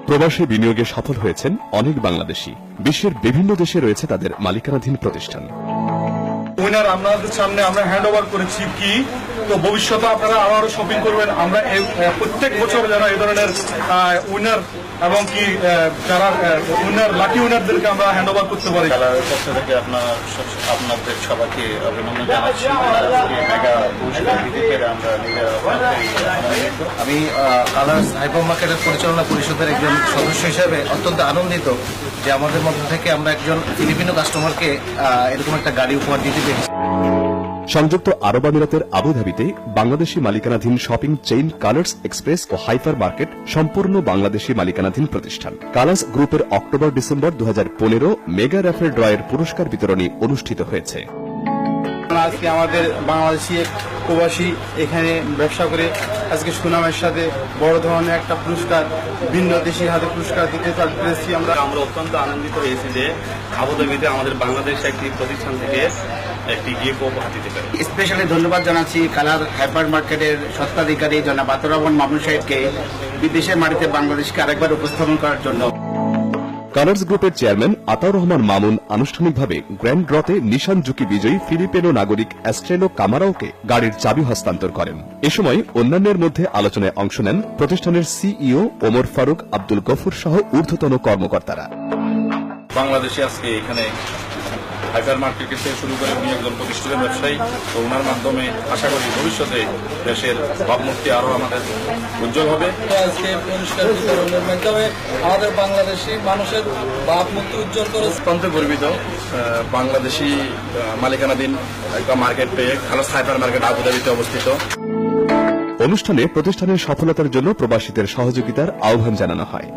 প্রবাসী বিনিয়োগে সফল হয়েছেন অনেক বাংলাদেশী। বিশ্বের বিভিন্ন দেশে রয়েছে তাদের মালিকানাধীন প্রতিষ্ঠান। উইনার আপনাদের সামনে আমরা হ্যান্ড ওভার করেছি কি, তো ভবিষ্যতে আপনারা আবারও শপিং করবেন। আমরা প্রত্যেক বছর যারা এই ধরনের উইনার এবং কি যারা উইনার লাকি উইনারদেরকে আমরা হ্যান্ড ওভার করতে পারি। কালারের পক্ষ থেকে আপনাদের সবাইকে অভিনন্দন জানাচ্ছি। মেগা পুরস্কার দিতে পেরে আমরা নিজেরা আমি কালার্স হাইপার মার্কেটের পরিচালনা পরিষদের একজন সদস্য হিসেবে অত্যন্ত আনন্দিত যে আমাদের মধ্যে থেকে আমরা একজন ফিলিপিনো কাস্টমারকে এরকম একটা গাড়ি উপহার দিতে পেরেছি। সংযুক্ত আরব আমিরাতের আবুধাবিতে বাংলাদেশি মালিকানাধীন শপিং চেইন কালার্স এক্সপ্রেস ও হাইপার মার্কেট সম্পূর্ণ বাংলাদেশি মালিকানাধীন প্রতিষ্ঠান। কালার্স গ্রুপের অক্টোবর-ডিসেম্বর 2015 মেগা র্যাফেল ড্রয়ের পুরস্কার বিতরণী অনুষ্ঠিত হয়েছে। আজকে আমাদের বাংলাদেশি এক প্রবাসী এখানে ব্যবসা করে আজকে সুনামের সাথে বড় ধরনের একটা পুরস্কার ভিন্ন দেশের হাতে পুরস্কার দিতে পেরেছি। আমরা অত্যন্ত আনন্দিত হয়েছি যে আবুধাবিতে আমাদের বাংলাদেশ একটি প্রতিষ্ঠান থেকে একটি গিফট উপহার দিতে পারি। স্পেশালি ধন্যবাদ জানাচ্ছি কালার হাইপার মার্কেটের স্বত্বাধিকারী জনাব আতর রহমান মামুন সাহেবকে বিদেশের মাটিতে বাংলাদেশকে আরেকবার উপস্থাপন করার জন্য। কালার্স গ্রুপের চেয়ারম্যান আতাউর রহমান মামুন আনুষ্ঠানিকভাবে গ্র্যান্ড ড্রতে নিশান জুকি বিজয়ী ফিলিপিনো নাগরিক অ্যাস্ট্রেলো কামারাওকে গাড়ির চাবি হস্তান্তর করেন। এ সময় অন্যান্যের মধ্যে আলোচনায় অংশ নেন প্রতিষ্ঠানের সিইও ওমর ফারুক, আব্দুল গফুর সহ ঊর্ধ্বতন কর্মকর্তারা। বাংলাদেশে আজকে এখানে হাইপার মার্কেট থেকে শুরু করে উনি একজন প্রতিষ্ঠিত ব্যবসায়ী, তো ওনার মাধ্যমে আশা করি ভবিষ্যতে দেশের ভাবমূর্তি আরো আমাদের উজ্জ্বল হবে। আজকে পুরস্কার বিতরণের মাধ্যমে আমাদের বাংলাদেশি মানুষের ভাবমূর্তি উজ্জ্বল করে অত্যন্ত গর্বিত বাংলাদেশি মালিকানাধীন একটা মার্কেট পেয়ে। কালার্স হাইপার মার্কেট আবুধাবিতে অবস্থিত। অনুষ্ঠানে প্রতিষ্ঠানের সফলতার জন্য প্রবাসীদের সহযোগিতার আহ্বান জানানো হয়।